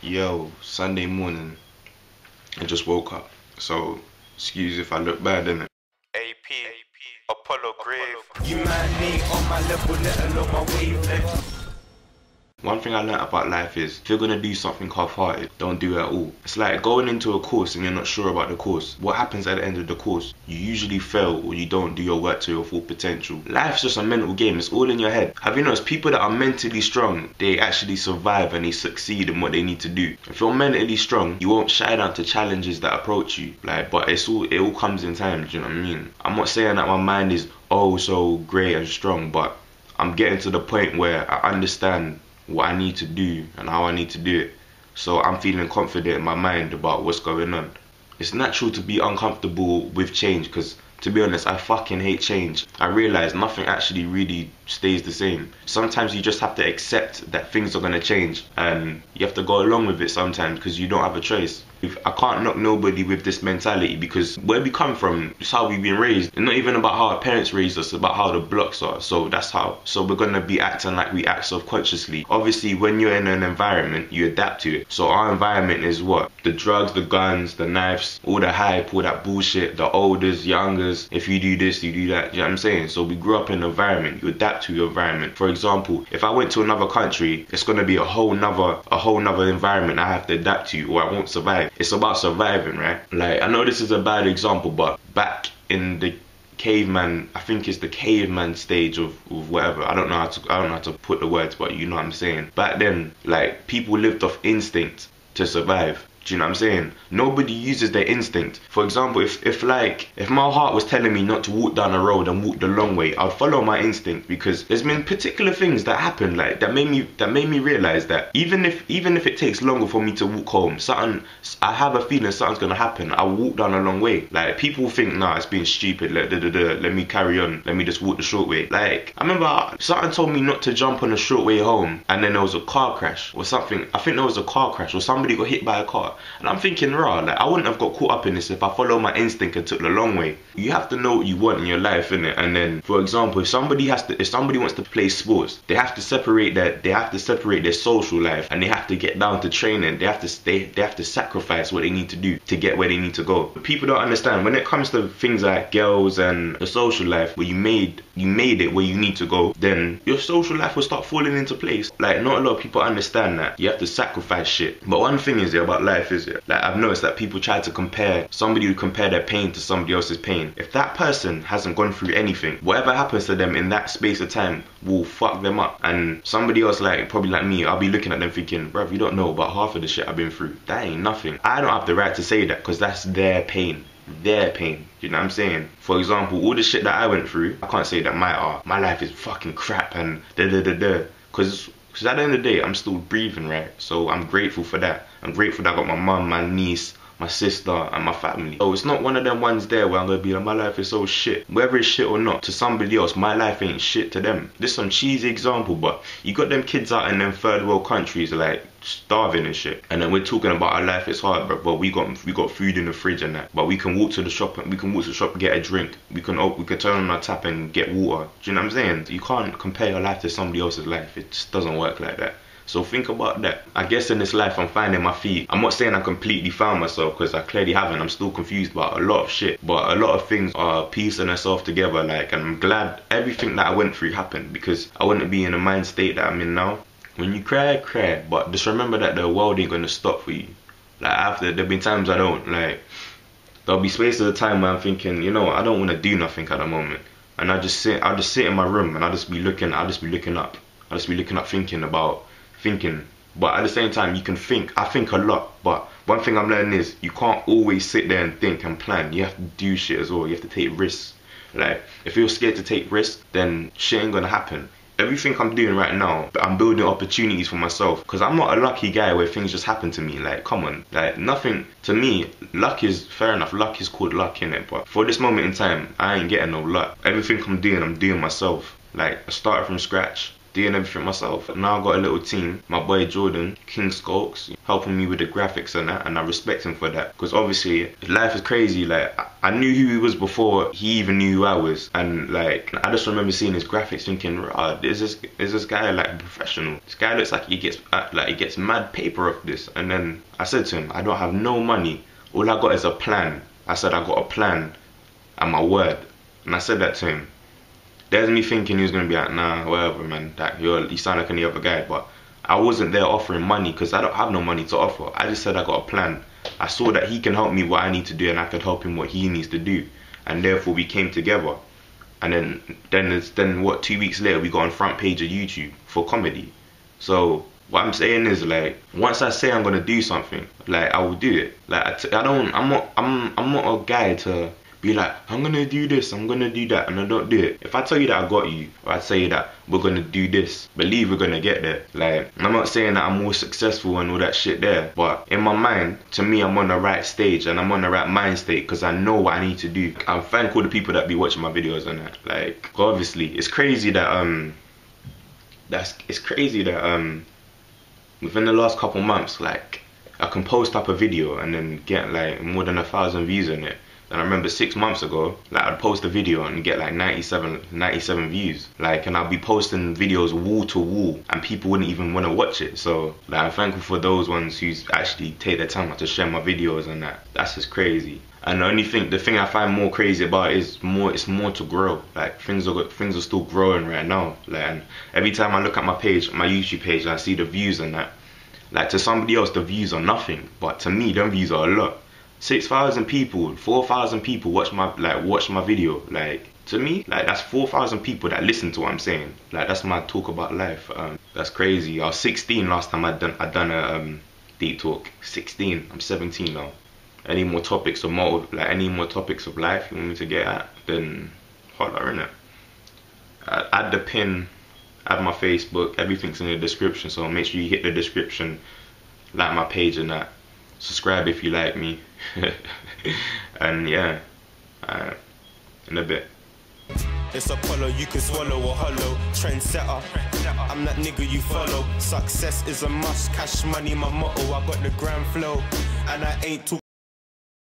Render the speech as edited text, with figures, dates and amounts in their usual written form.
Yo, Sunday morning, I just woke up, so excuse if I look bad, innit? AP, Apollo Grave. You man ain't on my level, let alone my wavelength. One thing I learnt about life is, if you're gonna do something half-hearted, don't do it at all. It's like going into a course and you're not sure about the course. What happens at the end of the course? You usually fail or you don't do your work to your full potential. Life's just a mental game, it's all in your head. Have you noticed people that are mentally strong, they actually survive and they succeed in what they need to do. If you're mentally strong, you won't shy down to challenges that approach you. But it all comes in time, do you know what I mean? I'm not saying that my mind is oh so great and strong, but I'm getting to the point where I understand what I need to do and how I need to do it. So I'm feeling confident in my mind about what's going on. It's natural to be uncomfortable with change because, to be honest, I fucking hate change. I realize nothing actually really stays the same. Sometimes you just have to accept that things are gonna change and you have to go along with it sometimes because you don't have a choice. I can't knock nobody with this mentality because where we come from, it's how we've been raised. It's not even about how our parents raised us, it's about how the blocks are. So that's how. So we're gonna be acting like we act subconsciously. Obviously, when you're in an environment, you adapt to it. So our environment is what? The drugs, the guns, the knives, all the hype, all that bullshit, the olders, youngers. If you do this, you do that. You know what I'm saying? So we grew up in an environment. You adapt to your environment. For example, if I went to another country, it's gonna be a whole nother environment I have to adapt to, or I won't survive. It's about surviving, right? Like, I know this is a bad example, but back in the caveman, I think it's the caveman stage of whatever. I don't know how to put the words, but you know what I'm saying. Back then, like, people lived off instinct to survive. Do you know what I'm saying? Nobody uses their instinct. For example, if my heart was telling me not to walk down a road and walk the long way, I'd follow my instinct because there's been particular things that happen like that made me realize that even if it takes longer for me to walk home, I have a feeling something's gonna happen. I'll walk down a long way. Like, people think, nah, it's being stupid. Let me carry on. Let me just walk the short way. Like, I remember something told me not to jump on the short way home, and then there was a car crash or something. I think there was a car crash or somebody got hit by a car. And I'm thinking, rah, like, I wouldn't have got caught up in this if I followed my instinct and took the long way. You have to know what you want in your life, innit? And then, for example, if somebody wants to play sports, they have to separate their social life and they have to get down to training. They have to sacrifice what they need to do to get where they need to go. But people don't understand when it comes to things like girls and the social life where you made it where you need to go, then your social life will start falling into place. Like, not a lot of people understand that you have to sacrifice shit. But one thing is about life is like, I've noticed that people try to compare their pain to somebody else's pain. If that person hasn't gone through anything, whatever happens to them in that space of time will fuck them up. And somebody else, like probably like me, I'll be looking at them thinking, bruv, you don't know about half of the shit I've been through. That ain't nothing. I don't have the right to say that because that's their pain. You know what I'm saying? For example, all the shit that I went through, I can't say that my life is fucking crap and because at the end of the day, I'm still breathing, right? So I'm grateful for that. I'm grateful that I got my mum, my niece, my sister, and my family. So it's not one of them ones there where I'm gonna be like, my life is so shit. Whether it's shit or not, to somebody else, my life ain't shit to them. This is some cheesy example, but you got them kids out in them third world countries like starving and shit. And then we're talking about our life is hard, but we got food in the fridge and that. But we can walk to the shop and get a drink. We can turn on our tap and get water. Do you know what I'm saying? You can't compare your life to somebody else's life. It just doesn't work like that. So think about that. I guess in this life I'm finding my feet. I'm not saying I completely found myself because I clearly haven't. I'm still confused about a lot of shit. But a lot of things are piecing themselves together. Like, and I'm glad everything that I went through happened because I wouldn't be in the mind state that I'm in now. When you cry, cry. But just remember that the world ain't gonna stop for you. Like, there've been times I don't. Like, there'll be spaces of time where I'm thinking, you know what, I don't want to do nothing at the moment. And I'll just sit in my room and I'll just be looking up. I'll just be looking up thinking. But at the same time, you can think. I think a lot, but one thing I'm learning is you can't always sit there and think and plan. You have to do shit as well. You have to take risks. Like, if you're scared to take risks, then shit ain't gonna happen. Everything I'm doing right now, I'm building opportunities for myself because I'm not a lucky guy where things just happen to me. Like, come on, like, nothing to me. Luck is fair enough. Luck is called luck, innit? But for this moment in time, I ain't getting no luck. Everything I'm doing myself. Like, I started from scratch, doing everything myself. Now I got a little team. My boy Jordan, King Skulks, helping me with the graphics and that, and I respect him for that. Because obviously, life is crazy. Like, I knew who he was before he even knew who I was, and like I just remember seeing his graphics, thinking, is this guy like professional? This guy looks like he gets mad paper off this. And then I said to him, I don't have no money. All I got is a plan. I said I got a plan and my word, and I said that to him. There's me thinking he was gonna be like, nah, whatever, man. That you sound like any other guy, but I wasn't there offering money because I don't have no money to offer. I just said I got a plan. I saw that he can help me what I need to do, and I could help him what he needs to do, and therefore we came together. And then what? 2 weeks later, we got on front page of YouTube for comedy. So what I'm saying is, like, once I say I'm gonna do something, like, I will do it. Like I'm not a guy to be like, I'm gonna do this, I'm gonna do that, and I don't do it. If I tell you that I got you, or I tell you that we're gonna do this, believe we're gonna get there. Like, I'm not saying that I'm more successful and all that shit there, but in my mind, to me, I'm on the right stage and I'm on the right mind state because I know what I need to do. I thank all the people that be watching my videos and that. Like, obviously, it's crazy that within the last couple months, like, I can post up a video and then get like more than 1,000 views on it. And I remember 6 months ago, like, I'd post a video and get like 97 views. Like, and I'll be posting videos wall to wall and people wouldn't even want to watch it. So like, I'm thankful for those ones who actually take their time out to share my videos and that. That's just crazy. And the thing I find more crazy about is it's more to grow. Like, things are still growing right now. Like, and every time I look at my page, my YouTube page, and I see the views and that, like, to somebody else the views are nothing, but to me them views are a lot. 6,000 people, 4,000 people watch my video. Like, to me, like, that's 4,000 people that listen to what I'm saying. Like, that's my talk about life. That's crazy. I was 16 last time I done a deep talk. 16. I'm 17 now. Any more topics of any more topics of life you want me to get at, then holler, innit? Add the pin, add my Facebook, everything's in the description, so make sure you hit the description, like my page and that. Subscribe if you like me. And yeah, in a bit. It's Apollo, you can swallow or hollow. Trendsetter, I'm that nigga you follow. Success is a must, cash money my motto. I got the grand flow, and I ain't talking